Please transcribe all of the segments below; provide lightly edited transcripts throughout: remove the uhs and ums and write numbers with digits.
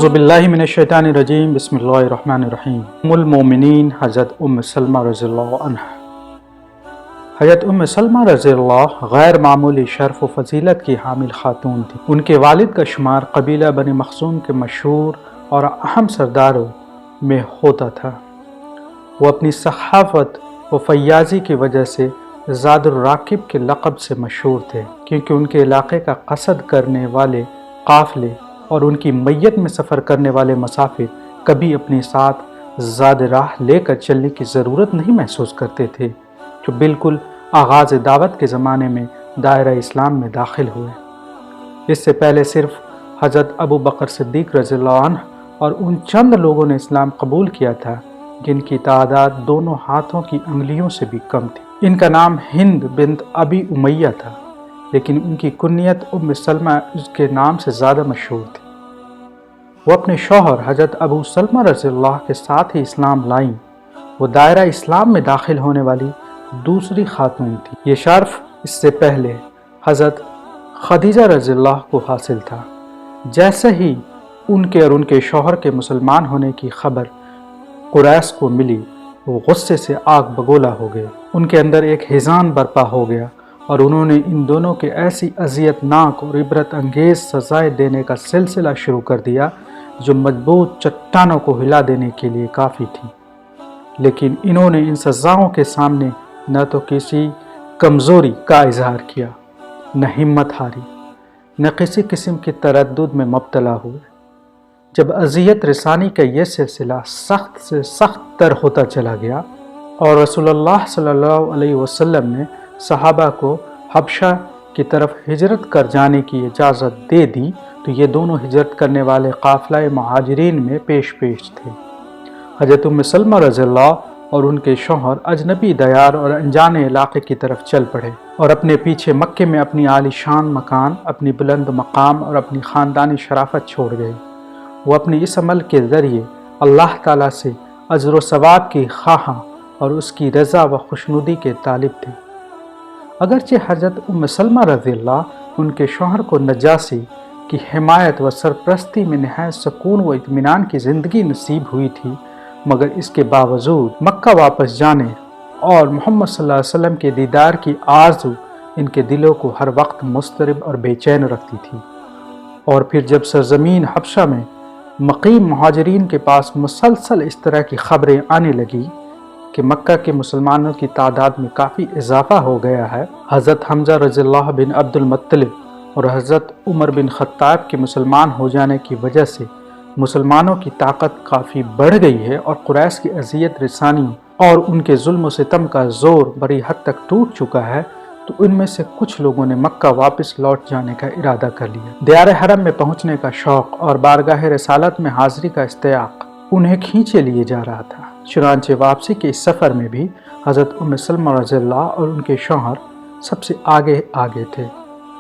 औज़ु बिल्लाहि मिनश्शैतानिर्रजीम बिस्मिल्लाहिर्रहमानिर्रहीम। उम्मुल मोमिनीन हज़रत उम्म सलमा रज़ियल्लाहु अन्हा। हज़रत उम्म सलमा रज़ियल्लाहु गैर मामूली शर्फ़ व फ़ज़ीलत की हामिल खातून थी। उनके वालिद का शुमार कबीला बनी मखज़ूम के मशहूर और अहम सरदारों में होता था। वो अपनी सखावत व फ़य्याज़ी की वजह से ज़ादुर राकिब के लक़ब से मशहूर थे, क्योंकि उनके इलाक़े का क़सद करने वाले काफ़िले और उनकी मैयत में सफ़र करने वाले मुसाफिर कभी अपने साथ ज़्यादा राह लेकर चलने की ज़रूरत नहीं महसूस करते थे, जो बिल्कुल आगाज़ दावत के ज़माने में दायरा इस्लाम में दाखिल हुए। इससे पहले सिर्फ़ हज़रत अबू बकर सिद्दीक़ रज़ियल्लाहु अन्हु और उन चंद लोगों ने इस्लाम कबूल किया था जिनकी तादाद दोनों हाथों की उंगलियों से भी कम थी। इनका नाम हिंद बिन्त अबी उमैया था, लेकिन उनकी कुन्नियत उम्म सलमा उसके नाम से ज़्यादा मशहूर थी। वो अपने शौहर हज़रत अबू सलमा रज़ियल्लाहु के साथ ही इस्लाम लाईं। वो दायरा इस्लाम में दाखिल होने वाली दूसरी खातून थी। ये शर्फ़ इससे पहले हज़रत खदीजा रज़ियल्लाहु को हासिल था। जैसे ही उनके और उनके शौहर के मुसलमान होने की खबर कुरैश को मिली, वो गुस्से से आग बगोला हो गए। उनके अंदर एक हिज़ान बर्पा हो गया और उन्होंने इन दोनों के ऐसी अज़ियतनाक और इबरत अंगेज़ सज़ाएँ देने का सिलसिला शुरू कर दिया जो मजबूत चट्टानों को हिला देने के लिए काफ़ी थी। लेकिन इन्होंने इन सज़ाओं के सामने न तो किसी कमज़ोरी का इजहार किया, न हिम्मत हारी, न किसी किस्म की तरद्दुद में मुब्तला हुए। जब अज़ियत रसानी का यह सिलसिला सख्त से सख्त तर होता चला गया और रसूलुल्लाह सल्लल्लाहु अलैहि वसल्लम ने सहाबा को हबशा की तरफ हिजरत कर जाने की इजाज़त दे दी, तो ये दोनों हिजरत करने वाले काफ़िला मुहाजिरीन में पेश पेश थे। हज़रत उम्म सलमा रज़ियल्लाहु और उनके शौहर अजनबी दयार और अनजाने इलाक़े की तरफ चल पड़े और अपने पीछे मक्के में अपनी आलीशान मकान, अपनी बुलंद मकाम और अपनी ख़ानदानी शराफत छोड़ गए। वो अपनी इस अमल के ज़रिए अल्लाह ताला से अजर व सवाब की ख़्वाहां और उसकी रज़ा व खुशनुदी के तालिब थे। अगरचे हज़रत उम्म सलमा रज़ियल्लाहु उनके शौहर को नजासी की हिमायत व सरपरस्ती में नहायत सुकून व इत्मीनान की ज़िंदगी नसीब हुई थी, मगर इसके बावजूद मक्का वापस जाने और मोहम्मद सल्लल्लाहु अलैहि वसल्लम के दीदार की आरज़ू इनके दिलों को हर वक्त मुस्तरिब और बेचैन रखती थी। और फिर जब सरज़मीन हबशा में मकीम मुहाजिरीन के पास मुसलसल इस तरह की खबरें आने लगी कि मक्का के मुसलमानों की तादाद में काफ़ी इजाफा हो गया है, हज़रत हमज़ा रज़ियल्लाहु बिन अब्दुल मुत्तलिब और हज़रत उमर बिन ख़त्ताब के मुसलमान हो जाने की वजह से मुसलमानों की ताकत काफ़ी बढ़ गई है और कुरैश की अज़ियत रसानी और उनके जुल्म व सितम का ज़ोर बड़ी हद तक टूट चुका है, तो उनमें से कुछ लोगों ने मक्का वापस लौट जाने का इरादा कर लिया। दियार हरम में पहुँचने का शौक़ और बारगाह रसालत में हाज़िरी का इश्तियाक़ उन्हें खींचे लिए जा रहा था। चुनांचे वापसी के इस सफ़र में भी हज़रत उम्म सलमा रज़ियल्लाहु और उनके शौहर सबसे आगे आगे थे,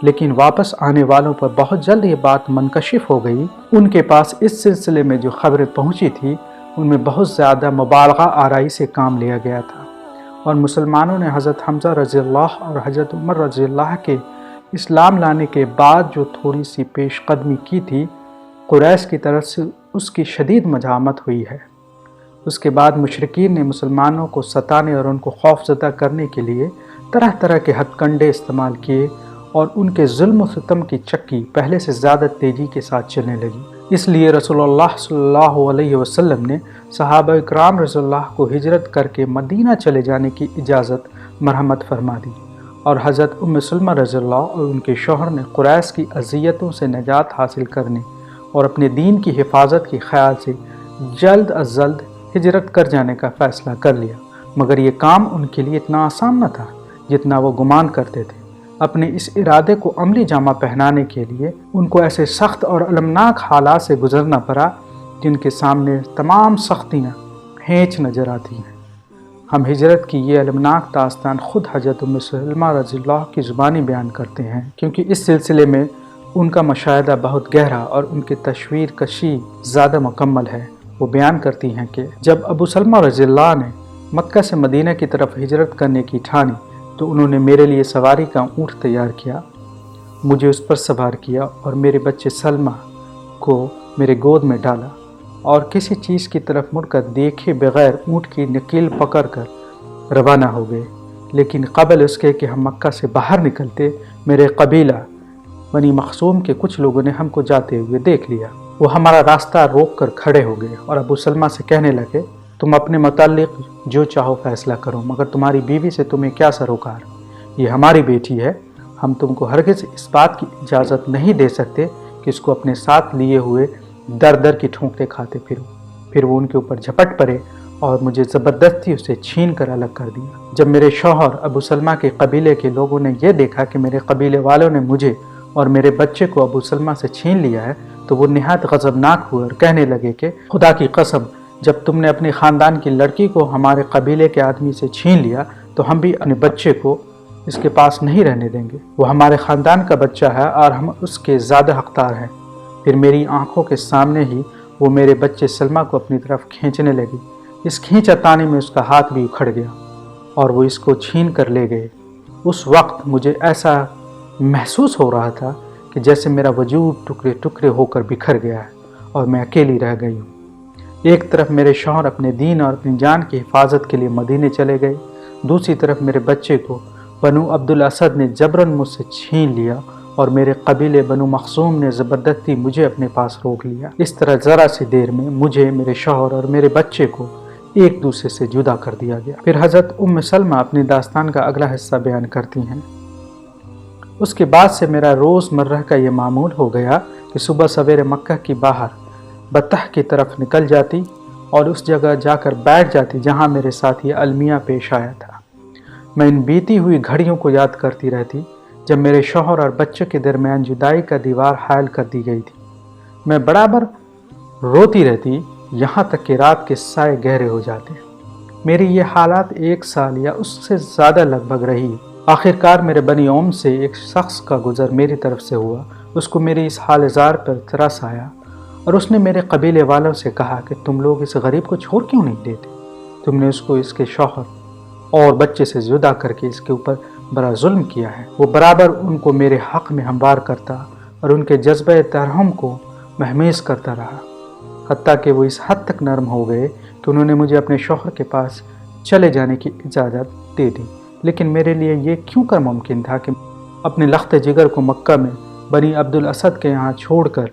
लेकिन वापस आने वालों पर बहुत जल्द ये बात मनकशिफ हो गई। उनके पास इस सिलसिले में जो खबरें पहुँची थी उनमें बहुत ज़्यादा मुबालगा आराई से काम लिया गया था और मुसलमानों ने हज़रत हमज़ा रज़ियल्लाहु और हज़रत उमर रज़ियल्लाहु के इस्लाम लाने के बाद जो थोड़ी सी पेशकदमी की थी, कुरैश की तरफ से उसकी शदीद मज़ामत हुई है। उसके बाद मुशरिकीन ने मुसलमानों को सताने और उनको खौफज़दा करने के लिए तरह तरह के हथकंडे इस्तेमाल किए और उनके जुल्म व सितम की चक्की पहले से ज़्यादा तेज़ी के साथ चलने लगी। इसलिए रसूलुल्लाह सल्लल्लाहु अलैहि वसल्लम ने सहाबा इकराम रज़ियल्लाहु को हिजरत करके मदीना चले जाने की इजाज़त मरहमत फरमा दी और हज़रत उम्म सलमा रज़ियल्लाहु और उनके शौहर ने कुरैश की अज़ियतों से निजात हासिल करने और अपने दीन की हिफाजत के ख्याल से जल्द अज जल्द हिजरत कर जाने का फ़ैसला कर लिया। मगर ये काम उनके लिए इतना आसान न था जितना वो गुमान करते थे। अपने इस इरादे को अमली जामा पहनाने के लिए उनको ऐसे सख्त और अलमनाक हालात से गुजरना पड़ा जिनके सामने तमाम सख्तियाँ हेंच नज़र आती हैं। हम हिजरत की ये अलमनाक दास्तान ख़ुद हज़रत उम्म सलमा रज़ियल्लाहु की ज़ुबानी बयान करते हैं, क्योंकि इस सिलसिले में उनका मुशाहिदा बहुत गहरा और उनकी तस्वीर कशी ज़्यादा मुकम्मल है। वो बयान करती हैं कि जब अबू सलमा रज़ियल्लाहु ने मक्का से मदीना की तरफ हिजरत करने की ठानी, तो उन्होंने मेरे लिए सवारी का ऊँट तैयार किया, मुझे उस पर सवार किया और मेरे बच्चे सलमा को मेरे गोद में डाला और किसी चीज़ की तरफ मुड़कर देखे बगैर ऊँट की नकील पकड़कर रवाना हो गए। लेकिन क़बल उसके कि हम मक्का से बाहर निकलते, मेरे कबीला बनी मखसूम के कुछ लोगों ने हमको जाते हुए देख लिया। वो हमारा रास्ता रोक कर खड़े हो गए और अबू सलमा से कहने लगे, तुम अपने मुताल्लिक जो चाहो फैसला करो, मगर तुम्हारी बीवी से तुम्हें क्या सरोकार? ये हमारी बेटी है, हम तुमको हरगिज़ इस बात की इजाज़त नहीं दे सकते कि इसको अपने साथ लिए हुए दर दर की ठोकरें खाते फिरो। फिर वो उनके ऊपर झपट पड़े और मुझे ज़बरदस्ती उसे छीन कर अलग कर दिया। जब मेरे शौहर अबू सलमा के कबीले के लोगों ने यह देखा कि मेरे कबीले वालों ने मुझे और मेरे बच्चे को अबू सलमा से छीन लिया है, तो वो निहायत गज़बनाक हुए और कहने लगे कि खुदा की कसम, जब तुमने अपने ख़ानदान की लड़की को हमारे कबीले के आदमी से छीन लिया तो हम भी अपने बच्चे को इसके पास नहीं रहने देंगे। वो हमारे ख़ानदान का बच्चा है और हम उसके ज़्यादा हक़दार हैं। फिर मेरी आंखों के सामने ही वो मेरे बच्चे सलमा को अपनी तरफ खींचने लगी। इस खींचातानी में उसका हाथ भी उखड़ गया और वो इसको छीन कर ले गए। उस वक्त मुझे ऐसा महसूस हो रहा था कि जैसे मेरा वजूद टुकड़े टुकड़े होकर बिखर गया है और मैं अकेली रह गई हूँ। एक तरफ मेरे शौहर अपने दीन और अपनी जान की हिफाजत के लिए मदीने चले गए, दूसरी तरफ मेरे बच्चे को बनु अब्दुल असद ने जबरन मुझसे छीन लिया और मेरे कबीले बनु मखसूम ने ज़बरदस्ती मुझे अपने पास रोक लिया। इस तरह ज़रा सी देर में मुझे, मेरे शौहर और मेरे बच्चे को एक दूसरे से जुदा कर दिया गया। फिर हज़रत उम्म सलमा अपनी दास्तान का अगला हिस्सा बयान करती हैं। उसके बाद से मेरा रोज़मर्रा का ये मामूल हो गया कि सुबह सवेरे मक्का की बाहर बतह की तरफ निकल जाती और उस जगह जाकर बैठ जाती जहाँ मेरे साथ ये अलमिया पेश आया था। मैं इन बीती हुई घड़ियों को याद करती रहती जब मेरे शौहर और बच्चे के दरमियान जुदाई का दीवार हायल कर दी गई थी। मैं बराबर रोती रहती, यहाँ तक कि रात के साए गहरे हो जाते। मेरी ये हालात 1 साल या उससे ज़्यादा लगभग रही। आखिरकार मेरे बनी ओम से एक शख्स का गुज़र मेरी तरफ से हुआ। उसको मेरी इस हाल ज़ार पर तरस आया और उसने मेरे कबीले वालों से कहा कि तुम लोग इस गरीब को छोड़ क्यों नहीं देते? तुमने उसको इसके शौहर और बच्चे से जुदा करके इसके ऊपर बड़ा जुल्म किया है। वो बराबर उनको मेरे हक़ में हमवार करता और उनके जज्बे तरहम को महमीज़ करता रहा, हत्ता कि वो इस हद तक नरम हो गए कि उन्होंने मुझे अपने शौहर के पास चले जाने की इजाज़त दे दी। लेकिन मेरे लिए ये क्यों कर मुमकिन था कि अपने लख्त जिगर को मक्का में बनी अब्दुल असद के यहाँ छोड़कर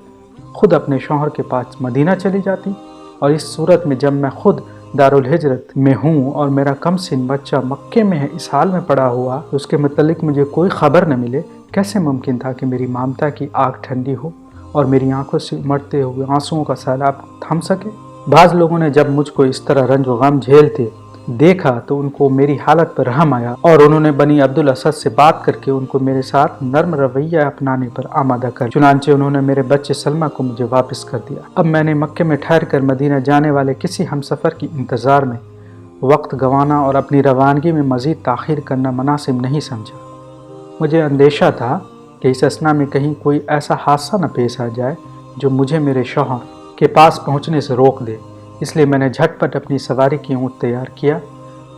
खुद अपने शौहर के पास मदीना चली जाती? और इस सूरत में जब मैं खुद दारुल हिजरत में हूँ और मेरा कम सिन बच्चा मक्के में है, इस हाल में पड़ा हुआ, उसके मतलब मुझे कोई ख़बर न मिले, कैसे मुमकिन था कि मेरी ममता की आग ठंडी हो और मेरी आंखों से उमड़ते हुए आंसुओं का सैलाब थम सके? बाज़ लोगों ने जब मुझको इस तरह रंज व गम झेलते देखा तो उनको मेरी हालत पर रहम आया और उन्होंने बनी अब्दुल असद से बात करके उनको मेरे साथ नर्म रवैया अपनाने पर आमादा कर। चुनांचे उन्होंने मेरे बच्चे सलमा को मुझे वापस कर दिया। अब मैंने मक्के में ठहर कर मदीना जाने वाले किसी हमसफ़र की इंतज़ार में वक्त गंवाना और अपनी रवानगी में मज़ीद ताख़ीर करना मुनासिब नहीं समझा। मुझे अंदेशा था कि इस असना में कहीं कोई ऐसा हादसा न पेश आ जाए जो मुझे मेरे शौहर के पास पहुँचने से रोक दे। इसलिए मैंने झटपट अपनी सवारी की ऊँट तैयार किया,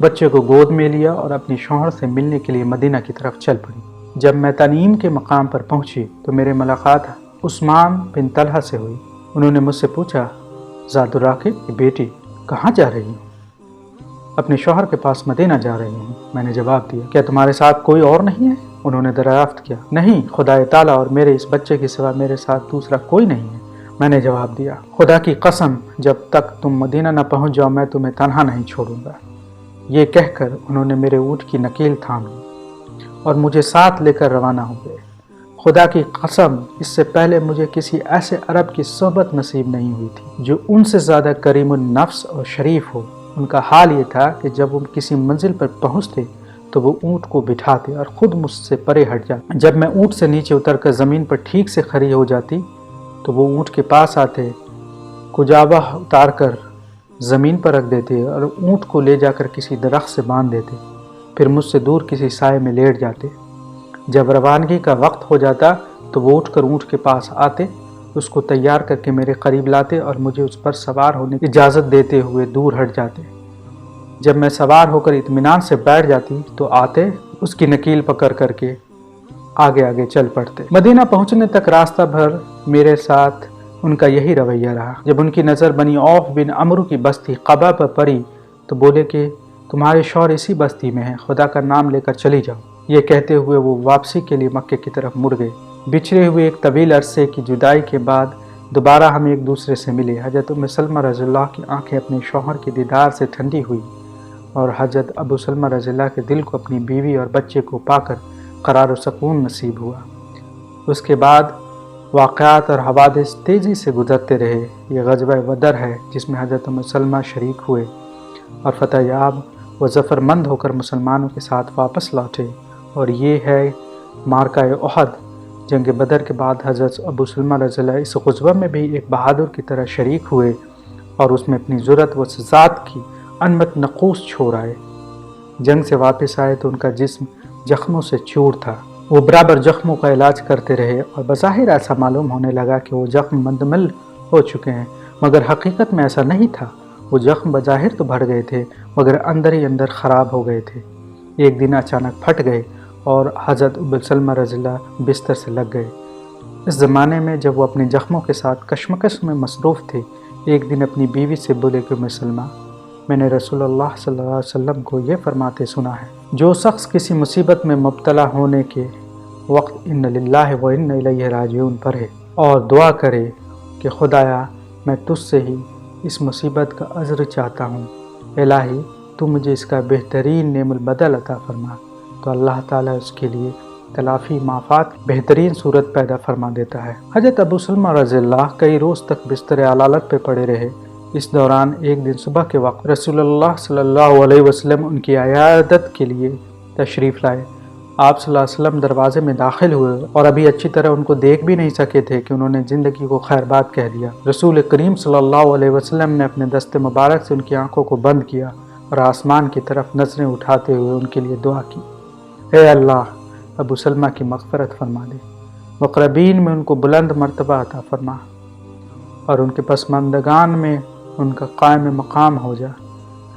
बच्चे को गोद में लिया और अपनी शौहर से मिलने के लिए मदीना की तरफ चल पड़ी। जब मैं तनीम के मकाम पर पहुंची तो मेरी मुलाकात उस्मान बिन तलहा से हुई। उन्होंने मुझसे पूछा, ज़ादुर राकिब की बेटी, कहाँ जा रही हूँ? अपने शौहर के पास मदीना जा रही हूँ, मैंने जवाब दिया। क्या तुम्हारे साथ कोई और नहीं है? उन्होंने दरियाफ्त किया। नहीं, खुदा ताला और मेरे इस बच्चे के सिवा मेरे साथ दूसरा कोई नहीं है, मैंने जवाब दिया। खुदा की कसम, जब तक तुम मदीना न पहुंच जाओ मैं तुम्हें तन्हा नहीं छोड़ूंगा। ये कहकर उन्होंने मेरे ऊँट की नकील थाम ली और मुझे साथ लेकर रवाना हो गए। खुदा की कसम, इससे पहले मुझे किसी ऐसे अरब की सोहबत नसीब नहीं हुई थी जो उनसे ज़्यादा करीमुन नफ्स और शरीफ हो। उनका हाल ये था कि जब वो किसी मंजिल पर पहुँचते तो वो ऊँट को बिठाते और ख़ुद मुझसे परे हट जाते। जब मैं ऊँट से नीचे उतरकर ज़मीन पर ठीक से खड़ी हो जाती तो वो ऊँट के पास आते, कुजावा उतार कर ज़मीन पर रख देते और ऊँट को ले जाकर किसी दरख्त से बांध देते। फिर मुझसे दूर किसी साए में लेट जाते। जब रवानगी का वक्त हो जाता तो वो उठकर ऊँट के पास आते, उसको तैयार करके मेरे करीब लाते और मुझे उस पर सवार होने की इजाज़त देते हुए दूर हट जाते। जब मैं सवार होकर इत्मीनान से बैठ जाती तो आते, उसकी नकील पकड़ करके आगे आगे चल पड़ते। मदीना पहुंचने तक रास्ता भर मेरे साथ ان کا یہی رویہ رہا۔ جب ان کی نظر بنی عوف بن عمرو کی بستی قبا پر پڑی تو بولے کہ تمہارے شوہر اسی بستی میں ہیں، خدا کا نام لے کر چلی جاؤ۔ یہ کہتے ہوئے وہ واپسی کے لیے مکے کی طرف مڑ گئے۔ بچھڑے ہوئے ایک طویل عرصے کی جدائی کے بعد دوبارہ ہم ایک دوسرے سے ملے۔ حضرت ام سلمہ رضی اللہ کی آنکھیں اپنے شوہر کے دیدار سے ٹھنڈی ہوئی اور حضرت ابو سلمہ رضی اللہ کے دل کو اپنی بیوی اور بچے کو پا کر قرار و سکون نصیب ہوا۔ اس کے بعد واقعات اور حوادث تیزی سے گزرتے رہے۔ یہ غزوہ بدر ہے جس میں حضرت ام سلمہ شریک ہوئے اور فتح یاب و ظفر مند ہو کر مسلمانوں کے ساتھ واپس لوٹے، اور یہ ہے معرکہ احد۔ جنگ بدر کے بعد حضرت ابو سلمہ رضی اللہ اس غزوہ میں بھی ایک بہادر کی طرح شریک ہوئے اور اس میں اپنی جرأت و ذات کی انمت نقوص چھوڑ آئے۔ جنگ سے واپس آئے تو ان کا جسم زخموں سے چور تھا۔ وہ برابر زخموں کا علاج کرتے رہے اور بظاہر ایسا معلوم ہونے لگا کہ وہ زخم مندمل ہو چکے ہیں، مگر حقیقت میں ایسا نہیں تھا۔ وہ زخم بظاہر تو بڑھ گئے تھے مگر اندر ہی اندر خراب ہو گئے تھے۔ ایک دن اچانک پھٹ گئے اور حضرت ابو سلمہ رضی اللہ بستر سے لگ گئے۔ اس زمانے میں جب وہ اپنے زخموں کے ساتھ کشمکش میں مصروف تھے، ایک دن اپنی بیوی سے بولے کہ ام سلمہ، میں نے رسول اللہ صلی اللہ علیہ وسلم کو یہ فرماتے سنا ہے، جو شخص کسی مصیبت میں مبتلا ہونے کے وقت ان للہ و ان الیہ راجعون پڑھے اور دعا کرے کہ خدایا میں تجھ سے ہی اس مصیبت کا عذر چاہتا ہوں، الہی تو مجھے اس کا بہترین نعم البدل عطا فرما، تو اللہ تعالیٰ اس کے لیے تلافی معافات بہترین صورت پیدا فرما دیتا ہے۔ حضرت ابو سلمہ رضی اللہ کئی روز تک بستر علالت پہ پڑے رہے۔ اس دوران ایک دن صبح کے وقت رسول اللہ صلی اللہ علیہ وسلم ان کی عیادت کے لیے تشریف لائے۔ آپ صلی اللہ علیہ وسلم دروازے میں داخل ہوئے اور ابھی اچھی طرح ان کو دیکھ بھی نہیں سکے تھے کہ انہوں نے زندگی کو خیر بات کہہ دیا۔ رسول کریم صلی اللہ علیہ وسلم نے اپنے دست مبارک سے ان کی آنکھوں کو بند کیا اور آسمان کی طرف نظریں اٹھاتے ہوئے ان کے لیے دعا کی، اے اللہ ابو سلمہ کی مغفرت فرما دے، مقربین میں ان کو بلند مرتبہ عطا فرما اور ان کے پسماندگان میں ان کا قائم مقام ہو جا،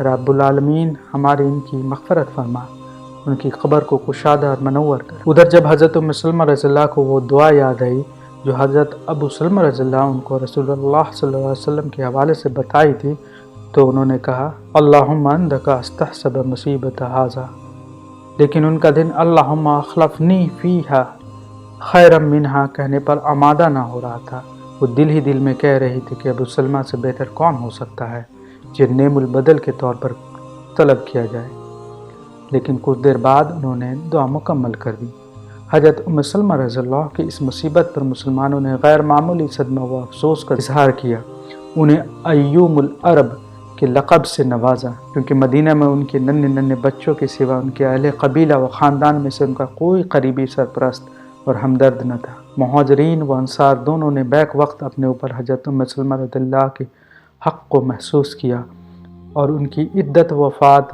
رب العالمین ہماری ان کی مغفرت فرما، ان کی قبر کو کشادہ اور منور کر۔ ادھر جب حضرت ام سلمہ رضی اللہ کو وہ دعا یاد آئی جو حضرت ابو سلمہ رضی اللہ ان کو رسول اللہ صلی اللہ علیہ وسلم کے حوالے سے بتائی تھی، تو انہوں نے کہا اللہم عندک استحسب مصیبت ھذا، لیکن ان کا دن اللہم اخلفنی فیہا خیرا منہا کہنے پر آمادہ نہ ہو رہا تھا۔ وہ دل ہی دل میں کہہ رہی تھی کہ ابو سلمہ سے بہتر کون ہو سکتا ہے جن نعم البدل کے طور پر طلب کیا جائے، لیکن کچھ دیر بعد انہوں نے دعا مکمل کر دی۔ حضرت ام سلمہ رضی اللہ کی اس مصیبت پر مسلمانوں نے غیر معمولی صدمہ و افسوس کا اظہار کیا۔ انہیں ایوم العرب کے لقب سے نوازا، کیونکہ مدینہ میں ان کے ننھے ننھے بچوں کے سوا ان کے اہل قبیلہ و خاندان میں سے ان کا کوئی قریبی سرپرست اور ہمدرد نہ تھا۔ مہاجرین و انصار دونوں نے بیک وقت اپنے اوپر حضرت ام سلمہ رضی اللہ کے حق کو محسوس کیا، اور ان کی عدت وفات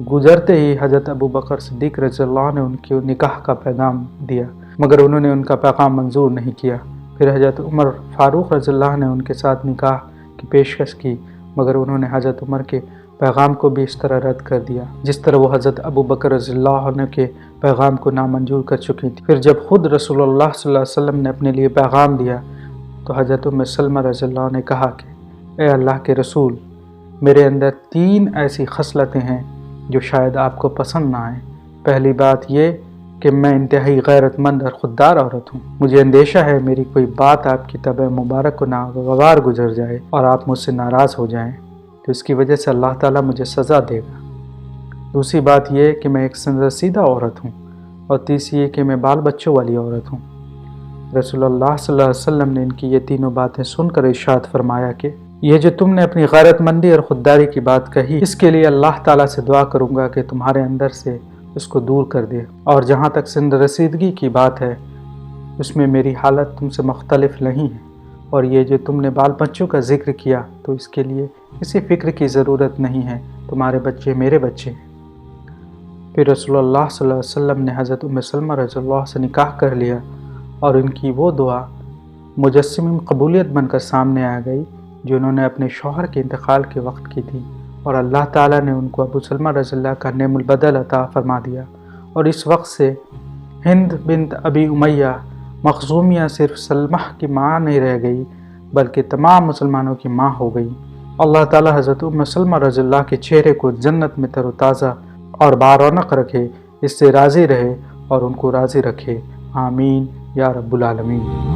گزرتے ہی حضرت ابو بکر صدیق رضی اللہ نے ان کے نکاح کا پیغام دیا، مگر انہوں نے ان کا پیغام منظور نہیں کیا۔ پھر حضرت عمر فاروق رضی اللہ نے ان کے ساتھ نکاح کی پیشکش کی، مگر انہوں نے حضرت عمر کے پیغام کو بھی اس طرح رد کر دیا جس طرح وہ حضرت ابو بکر رضی اللہ عنہ کے پیغام کو نامنظور کر چکی تھی۔ پھر جب خود رسول اللہ صلی اللہ علیہ وسلم نے اپنے لیے پیغام دیا تو حضرت ام سلمہ رضی اللہ نے کہا کہ اے اللہ کے رسول، میرے اندر 3 ایسی خصلتیں ہیں جو شاید آپ کو پسند نہ آئیں۔ پہلی بات یہ کہ میں انتہائی غیرت مند اور خوددار عورت ہوں۔ مجھے اندیشہ ہے میری کوئی بات آپ کی طبع مبارک کو ناگوار گزر جائے اور آپ مجھ سے ناراض ہو جائیں تو اس کی وجہ سے اللہ تعالیٰ مجھے سزا دے گا۔ دوسری بات یہ کہ میں ایک سیدھا عورت ہوں، اور تیسری یہ کہ میں بال بچوں والی عورت ہوں۔ رسول اللہ صلی اللہ علیہ وسلم نے ان کی یہ تینوں باتیں سن کر ارشاد فرمایا کہ یہ جو تم نے اپنی غیرت مندی اور خودداری کی بات کہی، اس کے لیے اللہ تعالیٰ سے دعا کروں گا کہ تمہارے اندر سے اس کو دور کر دے، اور جہاں تک سند رسیدگی کی بات ہے اس میں میری حالت تم سے مختلف نہیں ہے، اور یہ جو تم نے بال بچوں کا ذکر کیا تو اس کے لیے کسی فکر کی ضرورت نہیں ہے، تمہارے بچے میرے بچے ہیں۔ پھر رسول اللہ صلی اللہ علیہ وسلم نے حضرت ام سلمہ رضی اللہ سے نکاح کر لیا، اور ان کی وہ دعا مجسم قبولیت بن کر سامنے آ گئی جو انہوں نے اپنے شوہر کے انتقال کے وقت کی تھی، اور اللہ تعالیٰ نے ان کو ابو سلمہ رضی اللہ کا نعم البدل عطا فرما دیا، اور اس وقت سے ہند بنت ابی امیہ مخزومیہ صرف سلمہ کی ماں نہیں رہ گئی بلکہ تمام مسلمانوں کی ماں ہو گئی۔ اللہ تعالی حضرت ام سلمہ رضی اللہ کے چہرے کو جنت میں تر و تازہ اور بارونق رکھے، اس سے راضی رہے اور ان کو راضی رکھے، آمین یا رب العالمین۔